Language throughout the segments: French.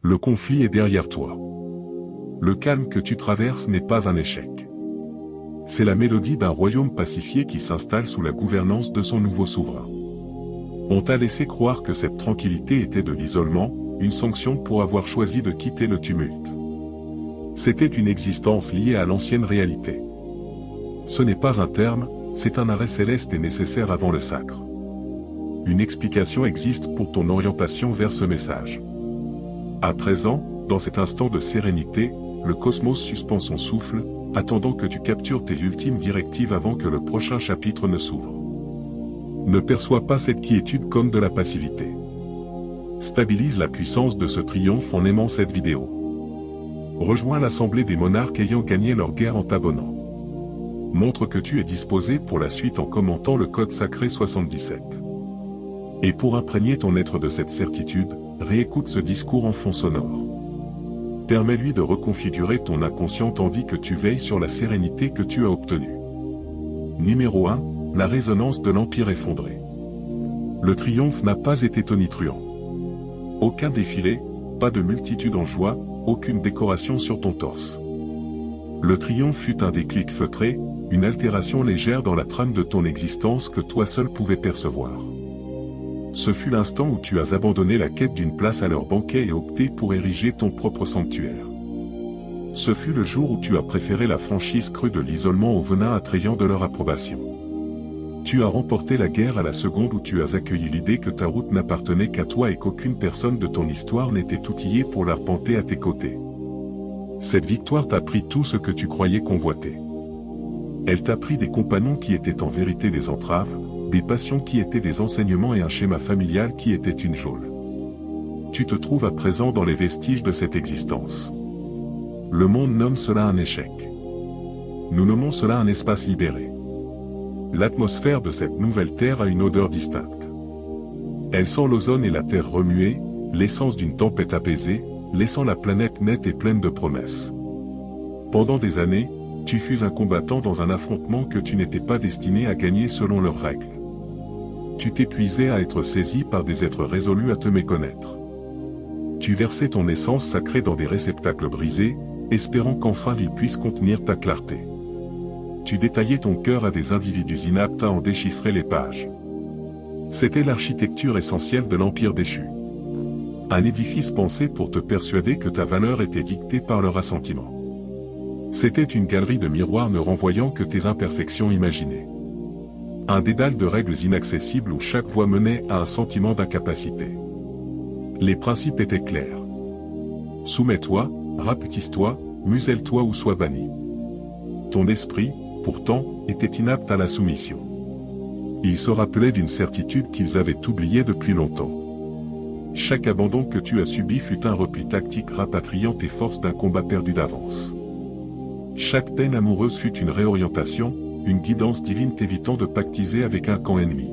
Le conflit est derrière toi. Le calme que tu traverses n'est pas un échec. C'est la mélodie d'un royaume pacifié qui s'installe sous la gouvernance de son nouveau souverain. On t'a laissé croire que cette tranquillité était de l'isolement, une sanction pour avoir choisi de quitter le tumulte. C'était une existence liée à l'ancienne réalité. Ce n'est pas un terme, c'est un arrêt céleste et nécessaire avant le sacre. Une explication existe pour ton orientation vers ce message. À présent, dans cet instant de sérénité, le cosmos suspend son souffle, attendant que tu captures tes ultimes directives avant que le prochain chapitre ne s'ouvre. Ne perçois pas cette quiétude comme de la passivité. Stabilise la puissance de ce triomphe en aimant cette vidéo. Rejoins l'assemblée des monarques ayant gagné leur guerre en t'abonnant. Montre que tu es disposé pour la suite en commentant le code sacré 77. Et pour imprégner ton être de cette certitude, réécoute ce discours en fond sonore. Permets-lui de reconfigurer ton inconscient tandis que tu veilles sur la sérénité que tu as obtenue. Numéro 1, la résonance de l'Empire effondré. Le triomphe n'a pas été tonitruant. Aucun défilé, pas de multitude en joie, aucune décoration sur ton torse. Le triomphe fut un déclic feutré, une altération légère dans la trame de ton existence que toi seul pouvais percevoir. Ce fut l'instant où tu as abandonné la quête d'une place à leur banquet et opté pour ériger ton propre sanctuaire. Ce fut le jour où tu as préféré la franchise crue de l'isolement au venin attrayant de leur approbation. Tu as remporté la guerre à la seconde où tu as accueilli l'idée que ta route n'appartenait qu'à toi et qu'aucune personne de ton histoire n'était outillée pour l'arpenter à tes côtés. Cette victoire t'a pris tout ce que tu croyais convoiter. Elle t'a pris des compagnons qui étaient en vérité des entraves, des passions qui étaient des enseignements et un schéma familial qui était une geôle. Tu te trouves à présent dans les vestiges de cette existence. Le monde nomme cela un échec. Nous nommons cela un espace libéré. L'atmosphère de cette nouvelle terre a une odeur distincte. Elle sent l'ozone et la terre remuée, l'essence d'une tempête apaisée, laissant la planète nette et pleine de promesses. Pendant des années, tu fus un combattant dans un affrontement que tu n'étais pas destiné à gagner selon leurs règles. Tu t'épuisais à être saisi par des êtres résolus à te méconnaître. Tu versais ton essence sacrée dans des réceptacles brisés, espérant qu'enfin ils puissent contenir ta clarté. Tu détaillais ton cœur à des individus inaptes à en déchiffrer les pages. C'était l'architecture essentielle de l'Empire déchu. Un édifice pensé pour te persuader que ta valeur était dictée par leur assentiment. C'était une galerie de miroirs ne renvoyant que tes imperfections imaginées. Un dédale de règles inaccessibles où chaque voie menait à un sentiment d'incapacité. Les principes étaient clairs. Soumets-toi, rapetisse-toi, muselle-toi ou sois banni. Ton esprit, pourtant, était inapte à la soumission. Il se rappelait d'une certitude qu'ils avaient oubliée depuis longtemps. Chaque abandon que tu as subi fut un repli tactique rapatriant tes forces d'un combat perdu d'avance. Chaque peine amoureuse fut une réorientation, une guidance divine t'évitant de pactiser avec un camp ennemi.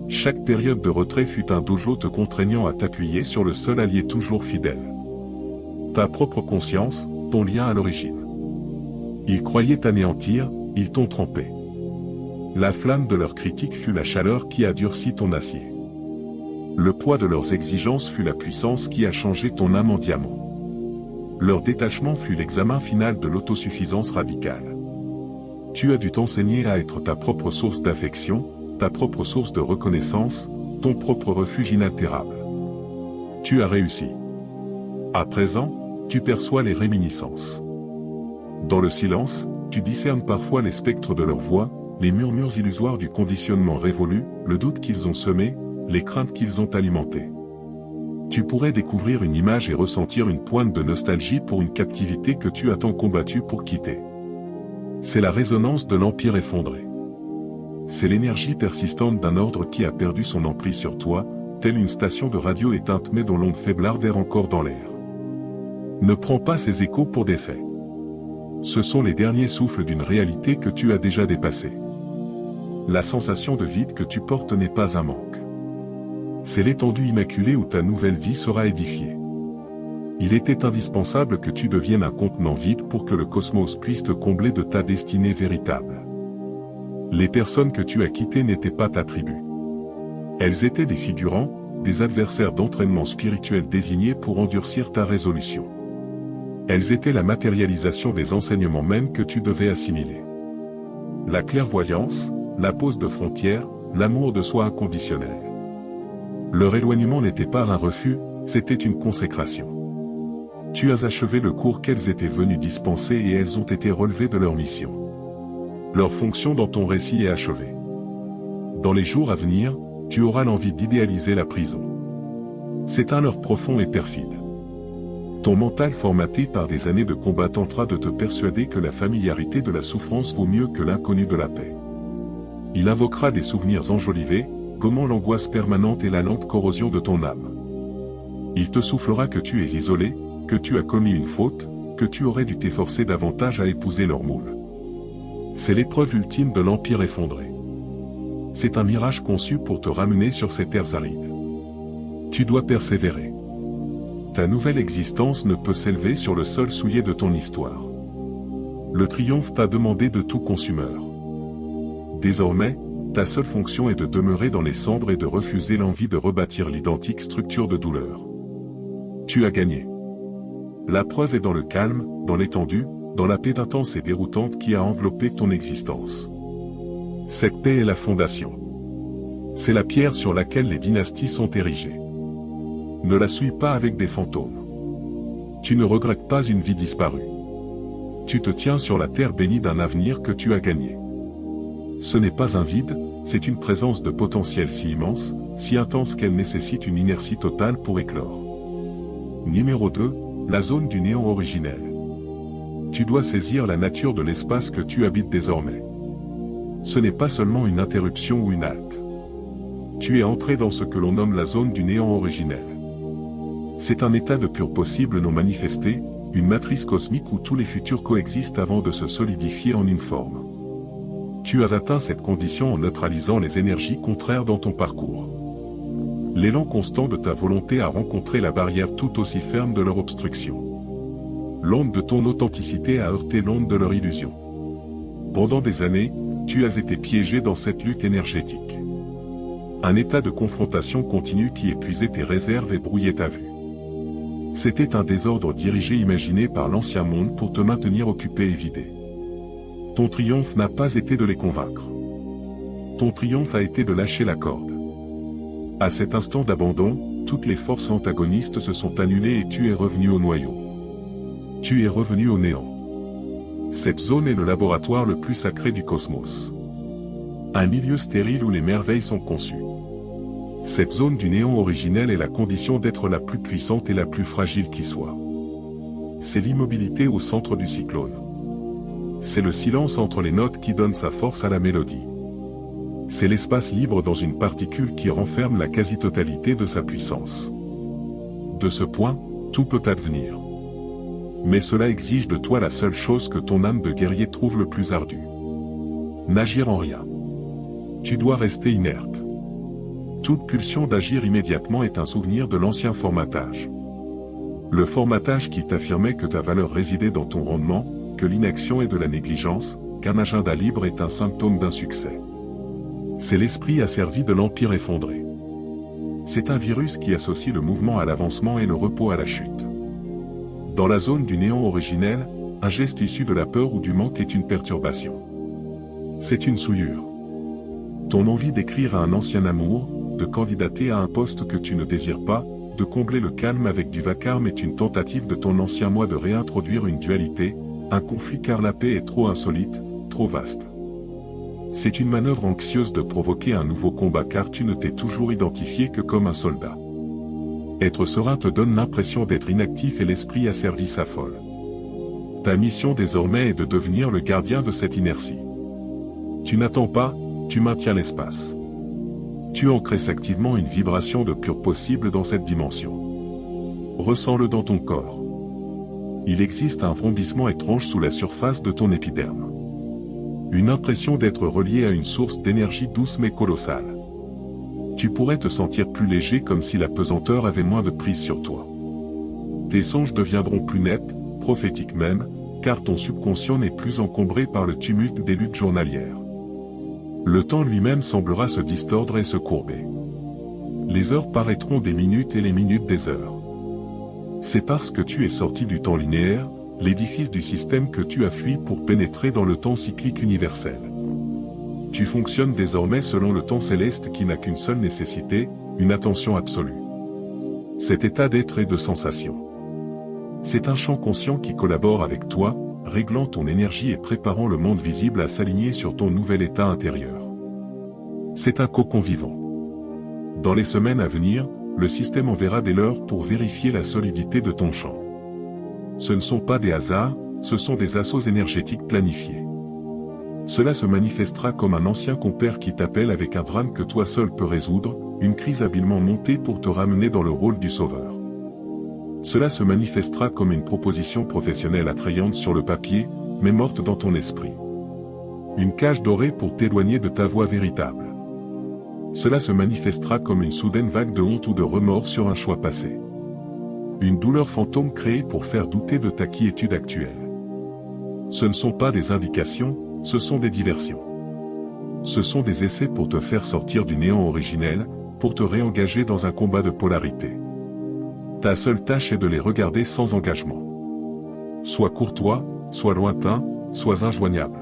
Chaque période de retrait fut un dojo te contraignant à t'appuyer sur le seul allié toujours fidèle. Ta propre conscience, ton lien à l'origine. Ils croyaient t'anéantir, ils t'ont trempé. La flamme de leur critique fut la chaleur qui a durci ton acier. Le poids de leurs exigences fut la puissance qui a changé ton âme en diamant. Leur détachement fut l'examen final de l'autosuffisance radicale. Tu as dû t'enseigner à être ta propre source d'affection, ta propre source de reconnaissance, ton propre refuge inaltérable. Tu as réussi. À présent, tu perçois les réminiscences. Dans le silence, tu discernes parfois les spectres de leur voix, les murmures illusoires du conditionnement révolu, le doute qu'ils ont semé, les craintes qu'ils ont alimentées. Tu pourrais découvrir une image et ressentir une pointe de nostalgie pour une captivité que tu as tant combattue pour quitter. C'est la résonance de l'Empire effondré. C'est l'énergie persistante d'un ordre qui a perdu son emprise sur toi, telle une station de radio éteinte mais dont l'onde faiblarde erre encore dans l'air. Ne prends pas ces échos pour des faits. Ce sont les derniers souffles d'une réalité que tu as déjà dépassée. La sensation de vide que tu portes n'est pas un manque. C'est l'étendue immaculée où ta nouvelle vie sera édifiée. Il était indispensable que tu deviennes un contenant vide pour que le cosmos puisse te combler de ta destinée véritable. Les personnes que tu as quittées n'étaient pas ta tribu. Elles étaient des figurants, des adversaires d'entraînement spirituel désignés pour endurcir ta résolution. Elles étaient la matérialisation des enseignements mêmes que tu devais assimiler. La clairvoyance, la pose de frontières, l'amour de soi inconditionnel. Leur éloignement n'était pas un refus, c'était une consécration. Tu as achevé le cours qu'elles étaient venues dispenser et elles ont été relevées de leur mission. Leur fonction dans ton récit est achevée. Dans les jours à venir, tu auras l'envie d'idéaliser la prison. C'est un leurre profond et perfide. Ton mental formaté par des années de combat tentera de te persuader que la familiarité de la souffrance vaut mieux que l'inconnu de la paix. Il invoquera des souvenirs enjolivés, gommant l'angoisse permanente et la lente corrosion de ton âme. Il te soufflera que tu es isolé, que tu as commis une faute, que tu aurais dû t'efforcer davantage à épouser leur moule. C'est l'épreuve ultime de l'empire effondré. C'est un mirage conçu pour te ramener sur ces terres arides. Tu dois persévérer. Ta nouvelle existence ne peut s'élever sur le sol souillé de ton histoire. Le triomphe t'a demandé de tout consumeur. Désormais, ta seule fonction est de demeurer dans les cendres et de refuser l'envie de rebâtir l'identique structure de douleur. Tu as gagné. La preuve est dans le calme, dans l'étendue, dans la paix intense et déroutante qui a enveloppé ton existence. Cette paix est la fondation. C'est la pierre sur laquelle les dynasties sont érigées. Ne la suis pas avec des fantômes. Tu ne regrettes pas une vie disparue. Tu te tiens sur la terre bénie d'un avenir que tu as gagné. Ce n'est pas un vide, c'est une présence de potentiel si immense, si intense qu'elle nécessite une inertie totale pour éclore. Numéro 2, la zone du néant originel. Tu dois saisir la nature de l'espace que tu habites désormais. Ce n'est pas seulement une interruption ou une halte. Tu es entré dans ce que l'on nomme la zone du néant originel. C'est un état de pur possible non manifesté, une matrice cosmique où tous les futurs coexistent avant de se solidifier en une forme. Tu as atteint cette condition en neutralisant les énergies contraires dans ton parcours. L'élan constant de ta volonté a rencontré la barrière tout aussi ferme de leur obstruction. L'onde de ton authenticité a heurté l'onde de leur illusion. Pendant des années, tu as été piégé dans cette lutte énergétique. Un état de confrontation continue qui épuisait tes réserves et brouillait ta vue. C'était un désordre dirigé imaginé par l'ancien monde pour te maintenir occupé et vidé. Ton triomphe n'a pas été de les convaincre. Ton triomphe a été de lâcher la corde. À cet instant d'abandon, toutes les forces antagonistes se sont annulées et tu es revenu au noyau. Tu es revenu au néant. Cette zone est le laboratoire le plus sacré du cosmos. Un milieu stérile où les merveilles sont conçues. Cette zone du néant originel est la condition d'être la plus puissante et la plus fragile qui soit. C'est l'immobilité au centre du cyclone. C'est le silence entre les notes qui donne sa force à la mélodie. C'est l'espace libre dans une particule qui renferme la quasi-totalité de sa puissance. De ce point, tout peut advenir. Mais cela exige de toi la seule chose que ton âme de guerrier trouve le plus ardue. N'agir en rien. Tu dois rester inerte. Toute pulsion d'agir immédiatement est un souvenir de l'ancien formatage. Le formatage qui t'affirmait que ta valeur résidait dans ton rendement, que l'inaction est de la négligence, qu'un agenda libre est un symptôme d'insuccès. C'est l'esprit asservi de l'empire effondré. C'est un virus qui associe le mouvement à l'avancement et le repos à la chute. Dans la zone du néant originel, un geste issu de la peur ou du manque est une perturbation. C'est une souillure. Ton envie d'écrire à un ancien amour, de candidater à un poste que tu ne désires pas, de combler le calme avec du vacarme est une tentative de ton ancien moi de réintroduire une dualité, un conflit car la paix est trop insolite, trop vaste. C'est une manœuvre anxieuse de provoquer un nouveau combat car tu ne t'es toujours identifié que comme un soldat. Être serein te donne l'impression d'être inactif et l'esprit asservi s'affole. Ta mission désormais est de devenir le gardien de cette inertie. Tu n'attends pas, tu maintiens l'espace. Tu encresses activement une vibration de pur possible dans cette dimension. Ressens-le dans ton corps. Il existe un vrombissement étrange sous la surface de ton épiderme. Une impression d'être relié à une source d'énergie douce mais colossale. Tu pourrais te sentir plus léger comme si la pesanteur avait moins de prise sur toi. Tes songes deviendront plus nets, prophétiques même, car ton subconscient n'est plus encombré par le tumulte des luttes journalières. Le temps lui-même semblera se distordre et se courber. les heures paraîtront des minutes et les minutes des heures. C'est parce que tu es sorti du temps linéaire, l'édifice du système que tu as fui pour pénétrer dans le temps cyclique universel. Tu fonctionnes désormais selon le temps céleste qui n'a qu'une seule nécessité, une attention absolue. Cet état d'être et de sensation. C'est un champ conscient qui collabore avec toi, réglant ton énergie et préparant le monde visible à s'aligner sur ton nouvel état intérieur. C'est un cocon vivant. Dans les semaines à venir, le système enverra des leurs pour vérifier la solidité de ton champ. Ce ne sont pas des hasards, ce sont des assauts énergétiques planifiés. Cela se manifestera comme un ancien compère qui t'appelle avec un drame que toi seul peux résoudre, une crise habilement montée pour te ramener dans le rôle du sauveur. Cela se manifestera comme une proposition professionnelle attrayante sur le papier, mais morte dans ton esprit. Une cage dorée pour t'éloigner de ta voie véritable. Cela se manifestera comme une soudaine vague de honte ou de remords sur un choix passé. Une douleur fantôme créée pour faire douter de ta quiétude actuelle. Ce ne sont pas des indications, ce sont des diversions. Ce sont des essais pour te faire sortir du néant originel, pour te réengager dans un combat de polarité. Ta seule tâche est de les regarder sans engagement. Sois courtois, sois lointain, sois injoignable.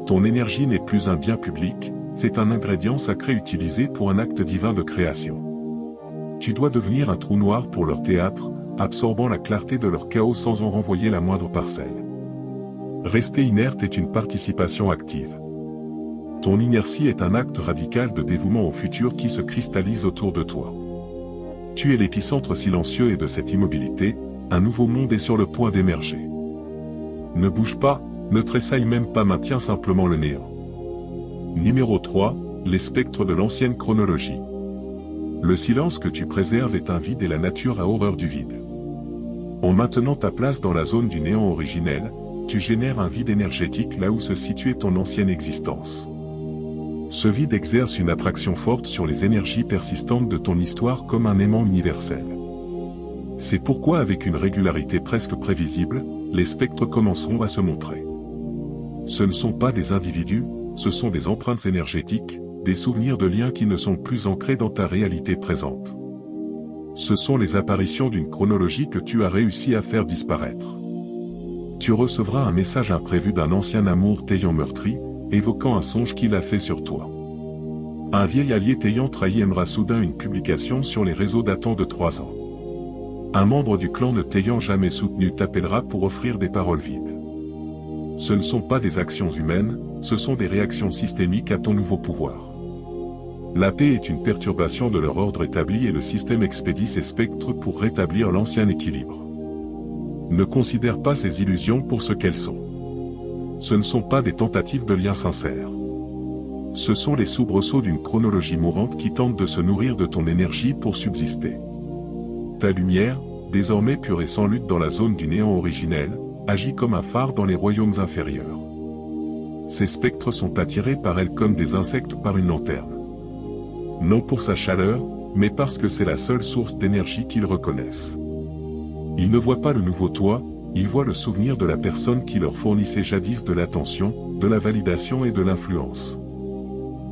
Ton énergie n'est plus un bien public, c'est un ingrédient sacré utilisé pour un acte divin de création. Tu dois devenir un trou noir pour leur théâtre, absorbant la clarté de leur chaos sans en renvoyer la moindre parcelle. Rester inerte est une participation active. Ton inertie est un acte radical de dévouement au futur qui se cristallise autour de toi. Tu es l'épicentre silencieux et de cette immobilité, un nouveau monde est sur le point d'émerger. Ne bouge pas, ne tressaille même pas, maintiens simplement le néant. Numéro 3, les spectres de l'ancienne chronologie. Le silence que tu préserves est un vide et la nature a horreur du vide. En maintenant ta place dans la zone du néant originel, tu génères un vide énergétique là où se situait ton ancienne existence. Ce vide exerce une attraction forte sur les énergies persistantes de ton histoire comme un aimant universel. C'est pourquoi avec une régularité presque prévisible, les spectres commenceront à se montrer. Ce ne sont pas des individus, ce sont des empreintes énergétiques, des souvenirs de liens qui ne sont plus ancrés dans ta réalité présente. Ce sont les apparitions d'une chronologie que tu as réussi à faire disparaître. Tu recevras un message imprévu d'un ancien amour t'ayant meurtri, évoquant un songe qu'il a fait sur toi. Un vieil allié t'ayant trahi aimera soudain une publication sur les réseaux datant de 3 ans. Un membre du clan ne t'ayant jamais soutenu t'appellera pour offrir des paroles vides. Ce ne sont pas des actions humaines, ce sont des réactions systémiques à ton nouveau pouvoir. La paix est une perturbation de leur ordre établi et le système expédie ses spectres pour rétablir l'ancien équilibre. Ne considère pas ces illusions pour ce qu'elles sont. Ce ne sont pas des tentatives de liens sincères. Ce sont les soubresauts d'une chronologie mourante qui tente de se nourrir de ton énergie pour subsister. Ta lumière, désormais pure et sans lutte dans la zone du néant originel, agit comme un phare dans les royaumes inférieurs. Ces spectres sont attirés par elle comme des insectes par une lanterne. Non pour sa chaleur, mais parce que c'est la seule source d'énergie qu'ils reconnaissent. Ils ne voient pas le nouveau toi, ils voient le souvenir de la personne qui leur fournissait jadis de l'attention, de la validation et de l'influence.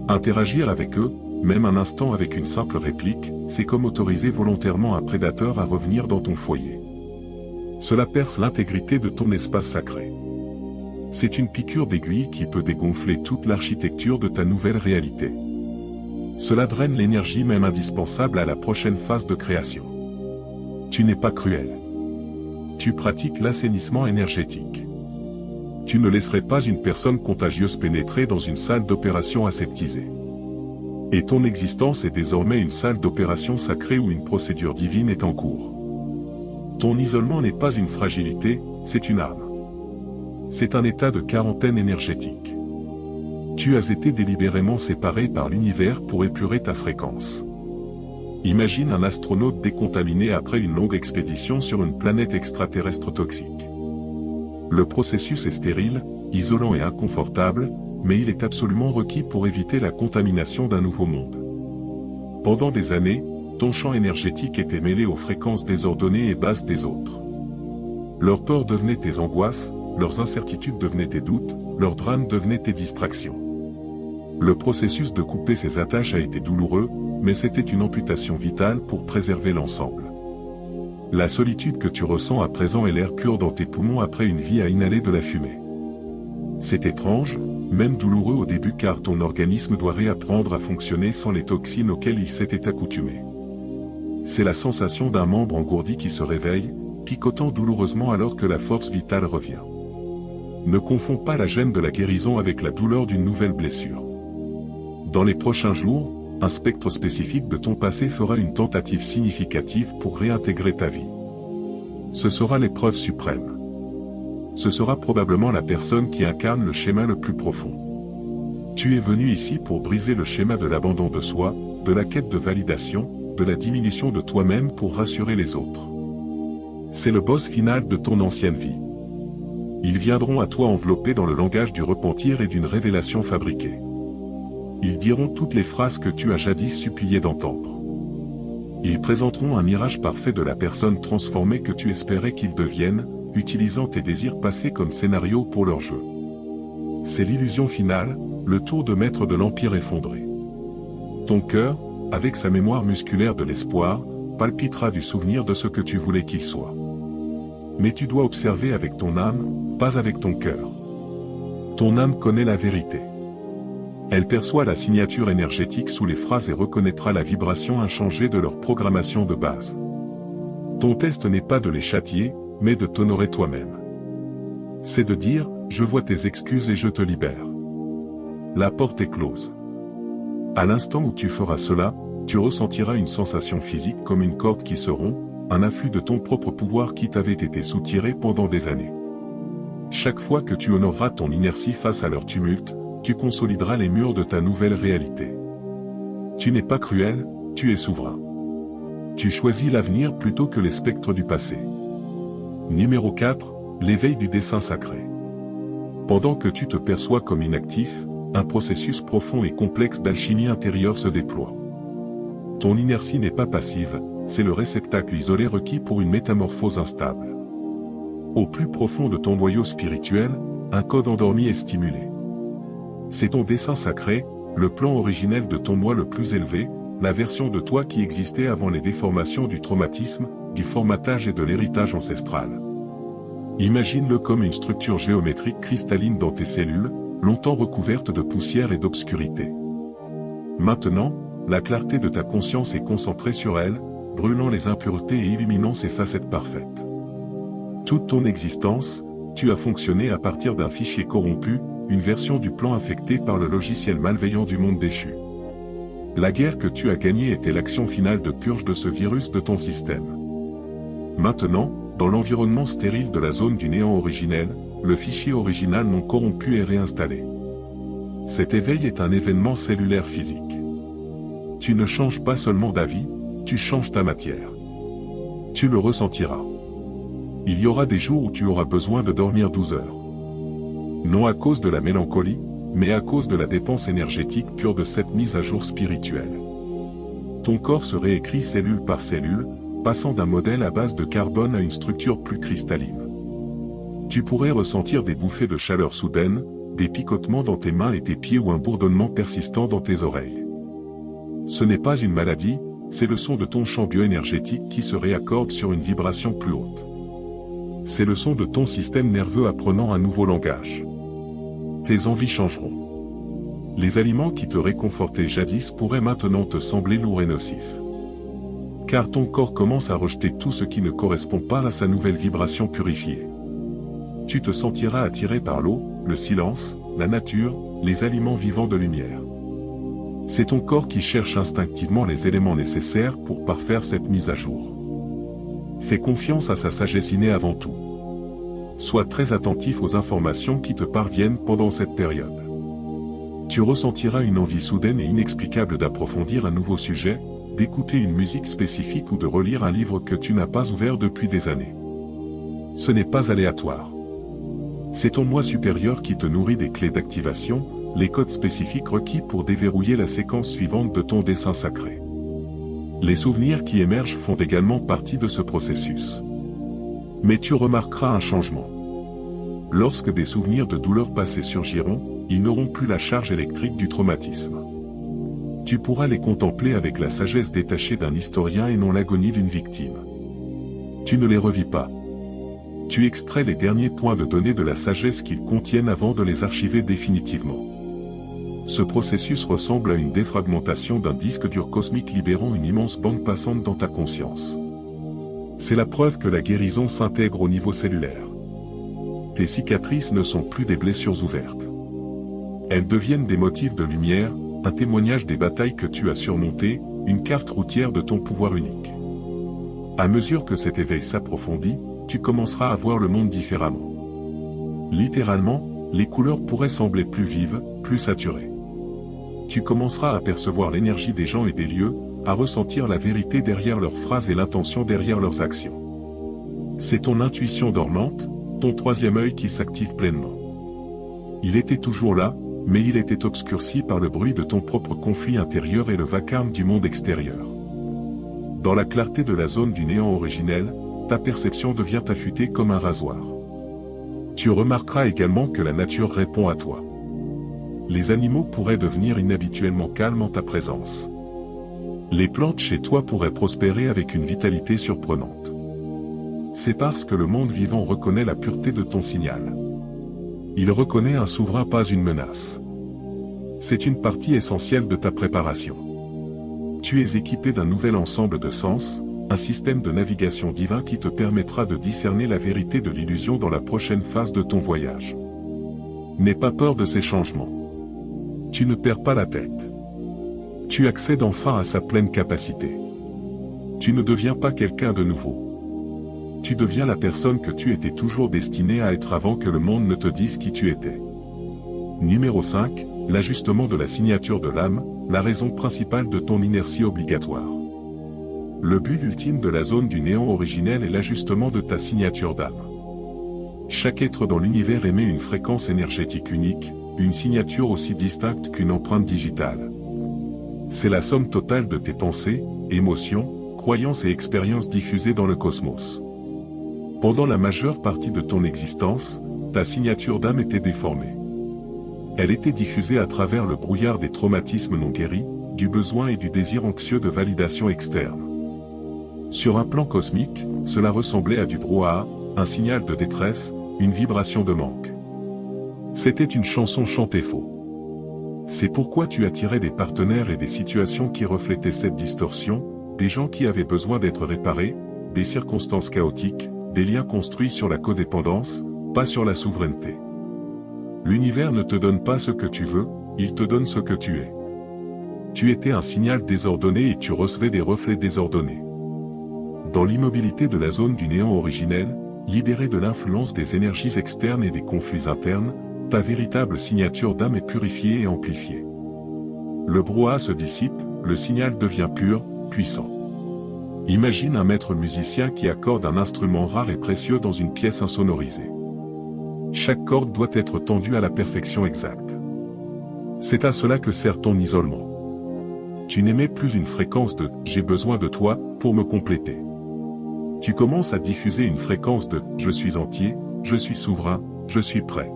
Interagir avec eux, même un instant avec une simple réplique, c'est comme autoriser volontairement un prédateur à revenir dans ton foyer. Cela perce l'intégrité de ton espace sacré. C'est une piqûre d'aiguille qui peut dégonfler toute l'architecture de ta nouvelle réalité. Cela draine l'énergie même indispensable à la prochaine phase de création. Tu n'es pas cruel. Tu pratiques l'assainissement énergétique. Tu ne laisserais pas une personne contagieuse pénétrer dans une salle d'opération aseptisée. Et ton existence est désormais une salle d'opération sacrée où une procédure divine est en cours. Ton isolement n'est pas une fragilité, c'est une arme. C'est un état de quarantaine énergétique. Tu as été délibérément séparé par l'univers pour épurer ta fréquence. Imagine un astronaute décontaminé après une longue expédition sur une planète extraterrestre toxique. Le processus est stérile, isolant et inconfortable, mais il est absolument requis pour éviter la contamination d'un nouveau monde. Pendant des années, ton champ énergétique était mêlé aux fréquences désordonnées et basses des autres. Leurs peurs devenaient tes angoisses, leurs incertitudes devenaient tes doutes, leurs drames devenaient tes distractions. Le processus de couper ces attaches a été douloureux, mais c'était une amputation vitale pour préserver l'ensemble. La solitude que tu ressens à présent est l'air pur dans tes poumons après une vie à inhaler de la fumée. C'est étrange, même douloureux au début car ton organisme doit réapprendre à fonctionner sans les toxines auxquelles il s'était accoutumé. C'est la sensation d'un membre engourdi qui se réveille, picotant douloureusement alors que la force vitale revient. Ne confonds pas la gêne de la guérison avec la douleur d'une nouvelle blessure. Dans les prochains jours, un spectre spécifique de ton passé fera une tentative significative pour réintégrer ta vie. Ce sera l'épreuve suprême. Ce sera probablement la personne qui incarne le schéma le plus profond. Tu es venu ici pour briser le schéma de l'abandon de soi, de la quête de validation, de la diminution de toi-même pour rassurer les autres. C'est le boss final de ton ancienne vie. Ils viendront à toi enveloppés dans le langage du repentir et d'une révélation fabriquée. Ils diront toutes les phrases que tu as jadis supplié d'entendre. Ils présenteront un mirage parfait de la personne transformée que tu espérais qu'ils deviennent, utilisant tes désirs passés comme scénario pour leur jeu. C'est l'illusion finale, le tour de maître de l'empire effondré. Ton cœur, avec sa mémoire musculaire de l'espoir, palpitera du souvenir de ce que tu voulais qu'il soit. Mais tu dois observer avec ton âme, pas avec ton cœur. Ton âme connaît la vérité. Elle perçoit la signature énergétique sous les phrases et reconnaîtra la vibration inchangée de leur programmation de base. Ton test n'est pas de les châtier, mais de t'honorer toi-même. C'est de dire, je vois tes excuses et je te libère. La porte est close. À l'instant où tu feras cela, tu ressentiras une sensation physique comme une corde qui se rompt, un afflux de ton propre pouvoir qui t'avait été soutiré pendant des années. Chaque fois que tu honoreras ton inertie face à leur tumulte, tu consolideras les murs de ta nouvelle réalité. Tu n'es pas cruel, tu es souverain. Tu choisis l'avenir plutôt que les spectres du passé. Numéro 4, l'éveil du dessein sacré. Pendant que tu te perçois comme inactif, un processus profond et complexe d'alchimie intérieure se déploie. Ton inertie n'est pas passive, c'est le réceptacle isolé requis pour une métamorphose instable. Au plus profond de ton noyau spirituel, un code endormi est stimulé. C'est ton dessein sacré, le plan originel de ton moi le plus élevé, la version de toi qui existait avant les déformations du traumatisme, du formatage et de l'héritage ancestral. Imagine-le comme une structure géométrique cristalline dans tes cellules, longtemps recouverte de poussière et d'obscurité. Maintenant, la clarté de ta conscience est concentrée sur elle, brûlant les impuretés et illuminant ses facettes parfaites. Toute ton existence, tu as fonctionné à partir d'un fichier corrompu, une version du plan affecté par le logiciel malveillant du monde déchu. La guerre que tu as gagnée était l'action finale de purge de ce virus de ton système. Maintenant, dans l'environnement stérile de la zone du néant originel, le fichier original non corrompu est réinstallé. Cet éveil est un événement cellulaire physique. Tu ne changes pas seulement d'avis, tu changes ta matière. Tu le ressentiras. Il y aura des jours où tu auras besoin de dormir 12 heures. Non à cause de la mélancolie, mais à cause de la dépense énergétique pure de cette mise à jour spirituelle. Ton corps se réécrit cellule par cellule, passant d'un modèle à base de carbone à une structure plus cristalline. Tu pourrais ressentir des bouffées de chaleur soudaines, des picotements dans tes mains et tes pieds ou un bourdonnement persistant dans tes oreilles. Ce n'est pas une maladie, c'est le son de ton champ bioénergétique qui se réaccorde sur une vibration plus haute. C'est le son de ton système nerveux apprenant un nouveau langage. Tes envies changeront. Les aliments qui te réconfortaient jadis pourraient maintenant te sembler lourds et nocifs. Car ton corps commence à rejeter tout ce qui ne correspond pas à sa nouvelle vibration purifiée. Tu te sentiras attiré par l'eau, le silence, la nature, les aliments vivants de lumière. C'est ton corps qui cherche instinctivement les éléments nécessaires pour parfaire cette mise à jour. Fais confiance à sa sagesse innée avant tout. Sois très attentif aux informations qui te parviennent pendant cette période. Tu ressentiras une envie soudaine et inexplicable d'approfondir un nouveau sujet, d'écouter une musique spécifique ou de relire un livre que tu n'as pas ouvert depuis des années. Ce n'est pas aléatoire. C'est ton moi supérieur qui te nourrit des clés d'activation, les codes spécifiques requis pour déverrouiller la séquence suivante de ton dessein sacré. Les souvenirs qui émergent font également partie de ce processus. Mais tu remarqueras un changement. Lorsque des souvenirs de douleur passées surgiront, ils n'auront plus la charge électrique du traumatisme. Tu pourras les contempler avec la sagesse détachée d'un historien et non l'agonie d'une victime. Tu ne les revis pas. Tu extrais les derniers points de données de la sagesse qu'ils contiennent avant de les archiver définitivement. Ce processus ressemble à une défragmentation d'un disque dur cosmique libérant une immense bande passante dans ta conscience. C'est la preuve que la guérison s'intègre au niveau cellulaire. Tes cicatrices ne sont plus des blessures ouvertes. Elles deviennent des motifs de lumière, un témoignage des batailles que tu as surmontées, une carte routière de ton pouvoir unique. À mesure que cet éveil s'approfondit, tu commenceras à voir le monde différemment. Littéralement, les couleurs pourraient sembler plus vives, plus saturées. Tu commenceras à percevoir l'énergie des gens et des lieux, à ressentir la vérité derrière leurs phrases et l'intention derrière leurs actions. C'est ton intuition dormante, ton troisième œil qui s'active pleinement. Il était toujours là, mais il était obscurci par le bruit de ton propre conflit intérieur et le vacarme du monde extérieur. Dans la clarté de la zone du néant originel, ta perception devient affûtée comme un rasoir. Tu remarqueras également que la nature répond à toi. Les animaux pourraient devenir inhabituellement calmes en ta présence. Les plantes chez toi pourraient prospérer avec une vitalité surprenante. C'est parce que le monde vivant reconnaît la pureté de ton signal. Il reconnaît un souverain, pas une menace. C'est une partie essentielle de ta préparation. Tu es équipé d'un nouvel ensemble de sens, un système de navigation divin qui te permettra de discerner la vérité de l'illusion dans la prochaine phase de ton voyage. N'aie pas peur de ces changements. Tu ne perds pas la tête. Tu accèdes enfin à sa pleine capacité. Tu ne deviens pas quelqu'un de nouveau. Tu deviens la personne que tu étais toujours destinée à être avant que le monde ne te dise qui tu étais. Numéro 5, l'ajustement de la signature de l'âme, la raison principale de ton inertie obligatoire. Le but ultime de la zone du néant originel est l'ajustement de ta signature d'âme. Chaque être dans l'univers émet une fréquence énergétique unique, une signature aussi distincte qu'une empreinte digitale. C'est la somme totale de tes pensées, émotions, croyances et expériences diffusées dans le cosmos. Pendant la majeure partie de ton existence, ta signature d'âme était déformée. Elle était diffusée à travers le brouillard des traumatismes non guéris, du besoin et du désir anxieux de validation externe. Sur un plan cosmique, cela ressemblait à du brouhaha, un signal de détresse, une vibration de manque. C'était une chanson chantée faux. C'est pourquoi tu attirais des partenaires et des situations qui reflétaient cette distorsion, des gens qui avaient besoin d'être réparés, des circonstances chaotiques, des liens construits sur la codépendance, pas sur la souveraineté. L'univers ne te donne pas ce que tu veux, il te donne ce que tu es. Tu étais un signal désordonné et tu recevais des reflets désordonnés. Dans l'immobilité de la zone du néant originel, libérée de l'influence des énergies externes et des conflits internes, ta véritable signature d'âme est purifiée et amplifiée. Le brouhaha se dissipe, le signal devient pur, puissant. Imagine un maître musicien qui accorde un instrument rare et précieux dans une pièce insonorisée. Chaque corde doit être tendue à la perfection exacte. C'est à cela que sert ton isolement. Tu n'émets plus une fréquence de « j'ai besoin de toi » pour me compléter. Tu commences à diffuser une fréquence de « je suis entier, je suis souverain, je suis prêt ».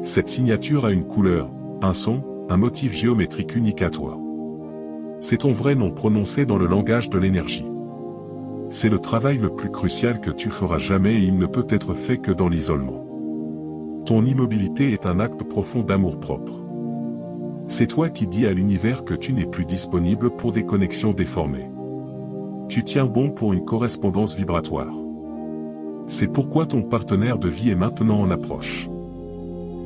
Cette signature a une couleur, un son, un motif géométrique unique à toi. C'est ton vrai nom prononcé dans le langage de l'énergie. C'est le travail le plus crucial que tu feras jamais et il ne peut être fait que dans l'isolement. Ton immobilité est un acte profond d'amour-propre. C'est toi qui dis à l'univers que tu n'es plus disponible pour des connexions déformées. Tu tiens bon pour une correspondance vibratoire. C'est pourquoi ton partenaire de vie est maintenant en approche.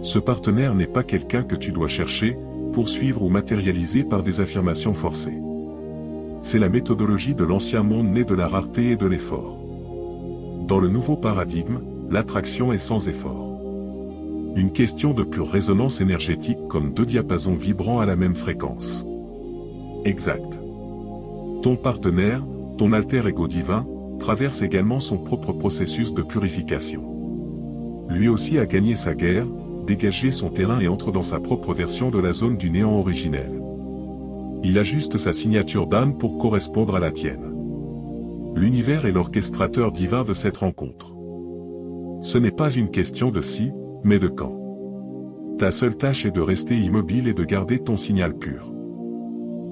Ce partenaire n'est pas quelqu'un que tu dois chercher, poursuivre ou matérialiser par des affirmations forcées. C'est la méthodologie de l'ancien monde né de la rareté et de l'effort. Dans le nouveau paradigme, l'attraction est sans effort. Une question de pure résonance énergétique comme deux diapasons vibrant à la même fréquence. Exact. Ton partenaire, ton alter ego divin, traverse également son propre processus de purification. Lui aussi a gagné sa guerre, dégagé son terrain et entre dans sa propre version de la zone du néant originel. Il ajuste sa signature d'âme pour correspondre à la tienne. L'univers est l'orchestrateur divin de cette rencontre. Ce n'est pas une question de si, mais de quand. Ta seule tâche est de rester immobile et de garder ton signal pur.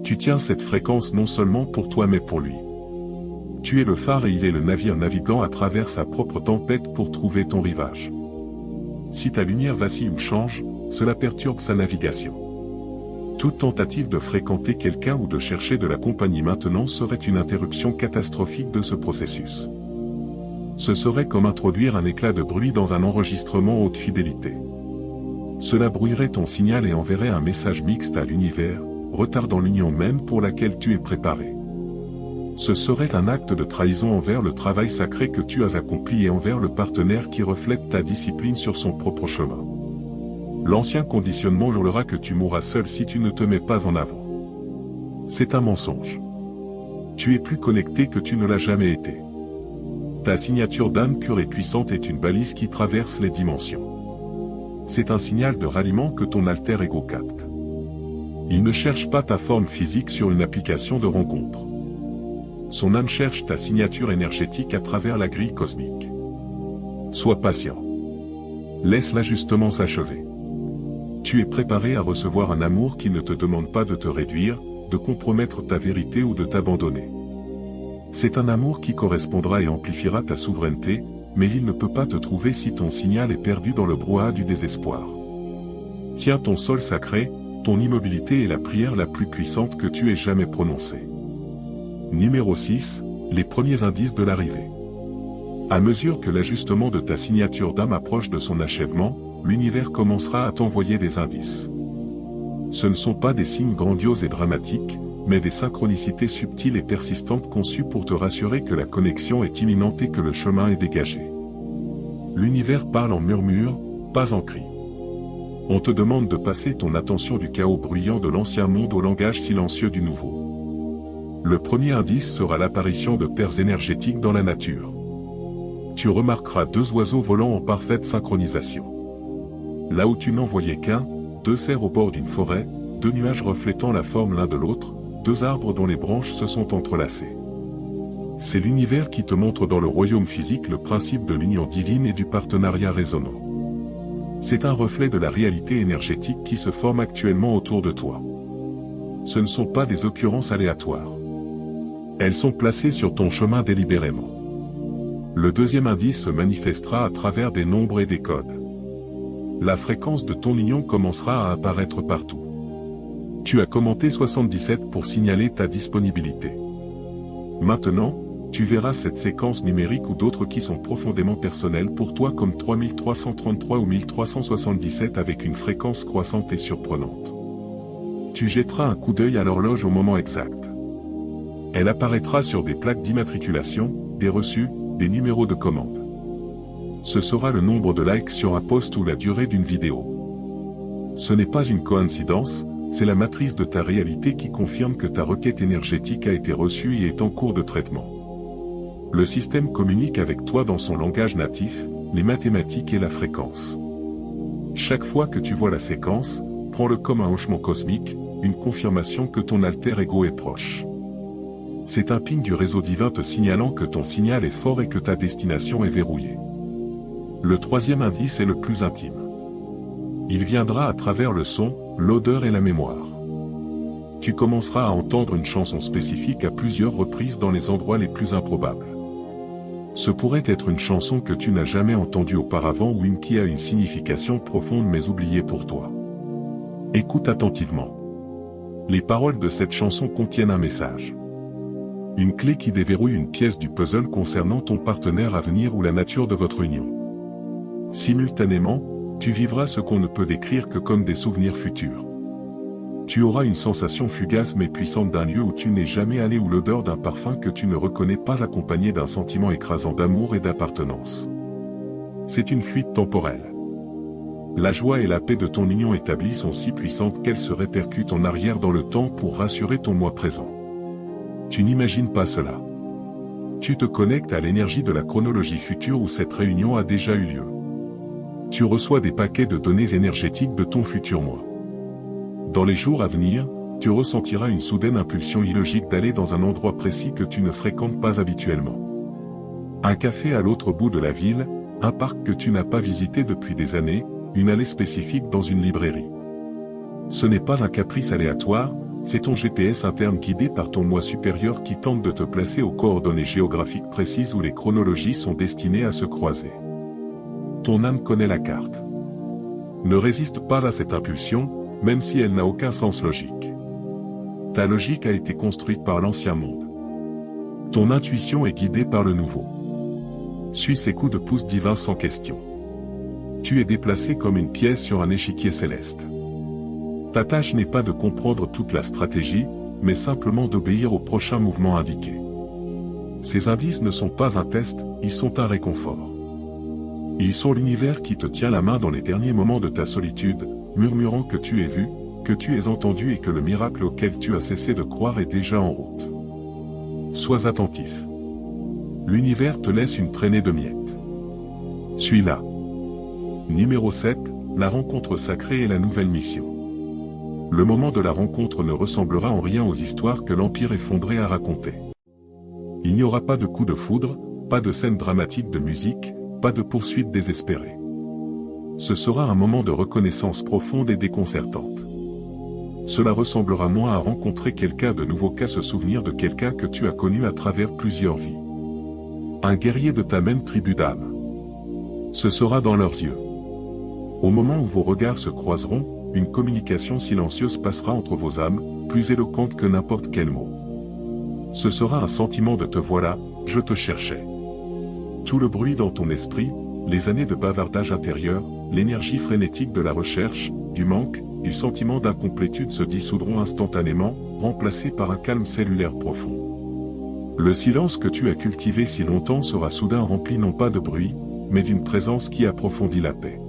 Tu tiens cette fréquence non seulement pour toi mais pour lui. Tu es le phare et il est le navire naviguant à travers sa propre tempête pour trouver ton rivage. Si ta lumière vacille ou change, cela perturbe sa navigation. Toute tentative de fréquenter quelqu'un ou de chercher de la compagnie maintenant serait une interruption catastrophique de ce processus. Ce serait comme introduire un éclat de bruit dans un enregistrement haute fidélité. Cela brouillerait ton signal et enverrait un message mixte à l'univers, retardant l'union même pour laquelle tu es préparé. Ce serait un acte de trahison envers le travail sacré que tu as accompli et envers le partenaire qui reflète ta discipline sur son propre chemin. L'ancien conditionnement hurlera que tu mourras seul si tu ne te mets pas en avant. C'est un mensonge. Tu es plus connecté que tu ne l'as jamais été. Ta signature d'âme pure et puissante est une balise qui traverse les dimensions. C'est un signal de ralliement que ton alter ego capte. Il ne cherche pas ta forme physique sur une application de rencontre. Son âme cherche ta signature énergétique à travers la grille cosmique. Sois patient. Laisse l'ajustement s'achever. Tu es préparé à recevoir un amour qui ne te demande pas de te réduire, de compromettre ta vérité ou de t'abandonner. C'est un amour qui correspondra et amplifiera ta souveraineté, mais il ne peut pas te trouver si ton signal est perdu dans le brouhaha du désespoir. Tiens ton sol sacré, ton immobilité est la prière la plus puissante que tu aies jamais prononcée. Numéro 6, les premiers indices de l'arrivée. À mesure que l'ajustement de ta signature d'âme approche de son achèvement, l'univers commencera à t'envoyer des indices. Ce ne sont pas des signes grandioses et dramatiques, mais des synchronicités subtiles et persistantes conçues pour te rassurer que la connexion est imminente et que le chemin est dégagé. L'univers parle en murmure, pas en cri. On te demande de passer ton attention du chaos bruyant de l'ancien monde au langage silencieux du nouveau. Le premier indice sera l'apparition de paires énergétiques dans la nature. Tu remarqueras deux oiseaux volant en parfaite synchronisation. Là où tu n'en voyais qu'un, deux cerfs au bord d'une forêt, deux nuages reflétant la forme l'un de l'autre, deux arbres dont les branches se sont entrelacées. C'est l'univers qui te montre dans le royaume physique le principe de l'union divine et du partenariat résonnant. C'est un reflet de la réalité énergétique qui se forme actuellement autour de toi. Ce ne sont pas des occurrences aléatoires. Elles sont placées sur ton chemin délibérément. Le deuxième indice se manifestera à travers des nombres et des codes. La fréquence de ton union commencera à apparaître partout. Tu as commenté 77 pour signaler ta disponibilité. Maintenant, tu verras cette séquence numérique ou d'autres qui sont profondément personnelles pour toi comme 3333 ou 1377 avec une fréquence croissante et surprenante. Tu jetteras un coup d'œil à l'horloge au moment exact. Elle apparaîtra sur des plaques d'immatriculation, des reçus, des numéros de commande. Ce sera le nombre de likes sur un post ou la durée d'une vidéo. Ce n'est pas une coïncidence, c'est la matrice de ta réalité qui confirme que ta requête énergétique a été reçue et est en cours de traitement. Le système communique avec toi dans son langage natif, les mathématiques et la fréquence. Chaque fois que tu vois la séquence, prends-le comme un hochement cosmique, une confirmation que ton alter ego est proche. C'est un ping du réseau divin te signalant que ton signal est fort et que ta destination est verrouillée. Le troisième indice est le plus intime. Il viendra à travers le son, l'odeur et la mémoire. Tu commenceras à entendre une chanson spécifique à plusieurs reprises dans les endroits les plus improbables. Ce pourrait être une chanson que tu n'as jamais entendue auparavant ou une qui a une signification profonde mais oubliée pour toi. Écoute attentivement. Les paroles de cette chanson contiennent un message. Une clé qui déverrouille une pièce du puzzle concernant ton partenaire à venir ou la nature de votre union. Simultanément, tu vivras ce qu'on ne peut décrire que comme des souvenirs futurs. Tu auras une sensation fugace mais puissante d'un lieu où tu n'es jamais allé ou l'odeur d'un parfum que tu ne reconnais pas accompagné d'un sentiment écrasant d'amour et d'appartenance. C'est une fuite temporelle. La joie et la paix de ton union établie sont si puissantes qu'elles se répercutent en arrière dans le temps pour rassurer ton moi présent. Tu n'imagines pas cela. Tu te connectes à l'énergie de la chronologie future où cette réunion a déjà eu lieu. Tu reçois des paquets de données énergétiques de ton futur moi. Dans les jours à venir, tu ressentiras une soudaine impulsion illogique d'aller dans un endroit précis que tu ne fréquentes pas habituellement. Un café à l'autre bout de la ville, un parc que tu n'as pas visité depuis des années, une allée spécifique dans une librairie. Ce n'est pas un caprice aléatoire, c'est ton GPS interne guidé par ton moi supérieur qui tente de te placer aux coordonnées géographiques précises où les chronologies sont destinées à se croiser. Ton âme connaît la carte. Ne résiste pas à cette impulsion, même si elle n'a aucun sens logique. Ta logique a été construite par l'ancien monde. Ton intuition est guidée par le nouveau. Suis ces coups de pouce divins sans question. Tu es déplacé comme une pièce sur un échiquier céleste. Ta tâche n'est pas de comprendre toute la stratégie, mais simplement d'obéir au prochain mouvement indiqué. Ces indices ne sont pas un test, ils sont un réconfort. Ils sont l'univers qui te tient la main dans les derniers moments de ta solitude, murmurant que tu es vu, que tu es entendu et que le miracle auquel tu as cessé de croire est déjà en route. Sois attentif. L'univers te laisse une traînée de miettes. Suis-la. Numéro 7, la rencontre sacrée et la nouvelle mission. Le moment de la rencontre ne ressemblera en rien aux histoires que l'Empire effondré a racontées. Il n'y aura pas de coup de foudre, pas de scène dramatique de musique, pas de poursuite désespérée. Ce sera un moment de reconnaissance profonde et déconcertante. Cela ressemblera moins à rencontrer quelqu'un de nouveau qu'à se souvenir de quelqu'un que tu as connu à travers plusieurs vies. Un guerrier de ta même tribu d'âme. Ce sera dans leurs yeux. Au moment où vos regards se croiseront, une communication silencieuse passera entre vos âmes, plus éloquente que n'importe quel mot. Ce sera un sentiment de te voilà, je te cherchais. Tout le bruit dans ton esprit, les années de bavardage intérieur, l'énergie frénétique de la recherche, du manque, du sentiment d'incomplétude se dissoudront instantanément, remplacés par un calme cellulaire profond. Le silence que tu as cultivé si longtemps sera soudain rempli non pas de bruit, mais d'une présence qui approfondit la paix.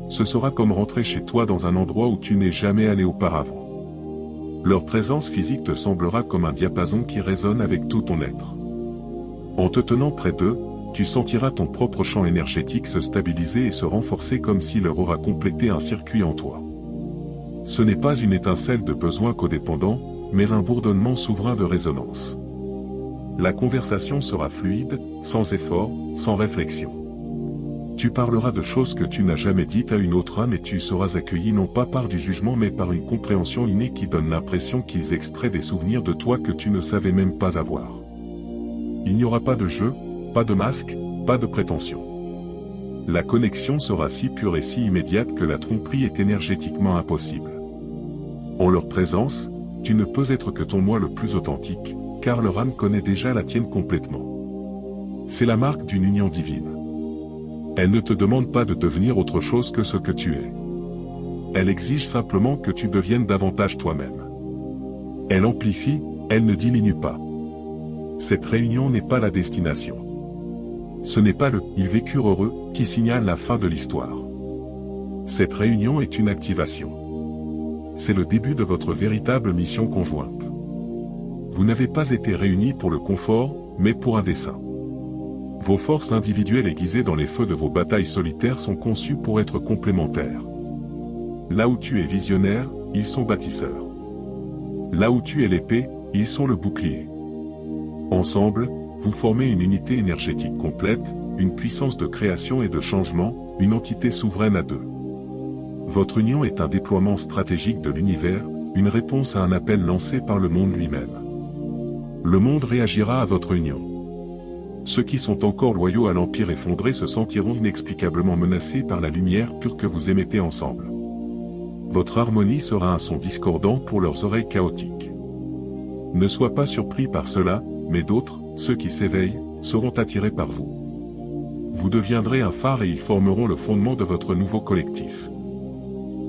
Ce sera comme rentrer chez toi dans un endroit où tu n'es jamais allé auparavant. Leur présence physique te semblera comme un diapason qui résonne avec tout ton être. En te tenant près d'eux, tu sentiras ton propre champ énergétique se stabiliser et se renforcer comme si leur aura complété un circuit en toi. Ce n'est pas une étincelle de besoin codépendant, mais un bourdonnement souverain de résonance. La conversation sera fluide, sans effort, sans réflexion. Tu parleras de choses que tu n'as jamais dites à une autre âme et tu seras accueilli non pas par du jugement mais par une compréhension innée qui donne l'impression qu'ils extraient des souvenirs de toi que tu ne savais même pas avoir. Il n'y aura pas de jeu, pas de masque, pas de prétention. La connexion sera si pure et si immédiate que la tromperie est énergétiquement impossible. En leur présence, tu ne peux être que ton moi le plus authentique, car leur âme connaît déjà la tienne complètement. C'est la marque d'une union divine. Elle ne te demande pas de devenir autre chose que ce que tu es. Elle exige simplement que tu deviennes davantage toi-même. Elle amplifie, elle ne diminue pas. Cette réunion n'est pas la destination. Ce n'est pas le « ils vécurent heureux » qui signale la fin de l'histoire. Cette réunion est une activation. C'est le début de votre véritable mission conjointe. Vous n'avez pas été réunis pour le confort, mais pour un dessein. Vos forces individuelles aiguisées dans les feux de vos batailles solitaires sont conçues pour être complémentaires. Là où tu es visionnaire, ils sont bâtisseurs. Là où tu es l'épée, ils sont le bouclier. Ensemble, vous formez une unité énergétique complète, une puissance de création et de changement, une entité souveraine à deux. Votre union est un déploiement stratégique de l'univers, une réponse à un appel lancé par le monde lui-même. Le monde réagira à votre union. Ceux qui sont encore loyaux à l'Empire effondré se sentiront inexplicablement menacés par la lumière pure que vous émettez ensemble. Votre harmonie sera un son discordant pour leurs oreilles chaotiques. Ne sois pas surpris par cela, mais d'autres, ceux qui s'éveillent, seront attirés par vous. Vous deviendrez un phare et ils formeront le fondement de votre nouveau collectif.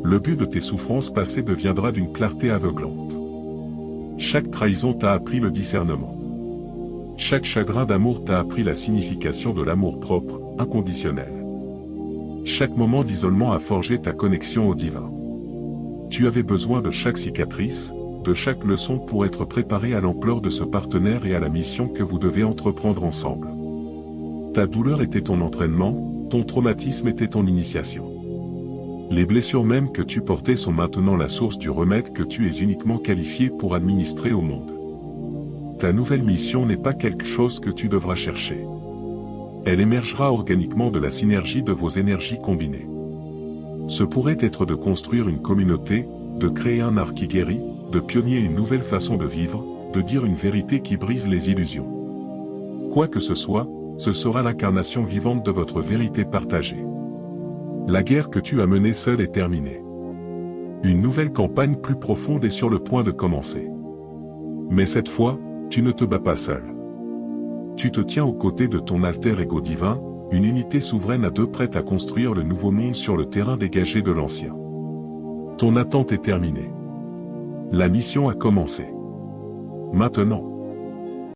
Le but de tes souffrances passées deviendra d'une clarté aveuglante. Chaque trahison t'a appris le discernement. Chaque chagrin d'amour t'a appris la signification de l'amour propre, inconditionnel. Chaque moment d'isolement a forgé ta connexion au divin. Tu avais besoin de chaque cicatrice, de chaque leçon pour être préparé à l'ampleur de ce partenaire et à la mission que vous devez entreprendre ensemble. Ta douleur était ton entraînement, ton traumatisme était ton initiation. Les blessures mêmes que tu portais sont maintenant la source du remède que tu es uniquement qualifié pour administrer au monde. Ta nouvelle mission n'est pas quelque chose que tu devras chercher. Elle émergera organiquement de la synergie de vos énergies combinées. Ce pourrait être de construire une communauté, de créer un art qui guérit, de pionnier une nouvelle façon de vivre, de dire une vérité qui brise les illusions. Quoi que ce soit, ce sera l'incarnation vivante de votre vérité partagée. La guerre que tu as menée seule est terminée. Une nouvelle campagne plus profonde est sur le point de commencer. Mais cette fois, tu ne te bats pas seul. Tu te tiens aux côtés de ton alter ego divin, une unité souveraine à deux prête à construire le nouveau monde sur le terrain dégagé de l'ancien. Ton attente est terminée. La mission a commencé. Maintenant.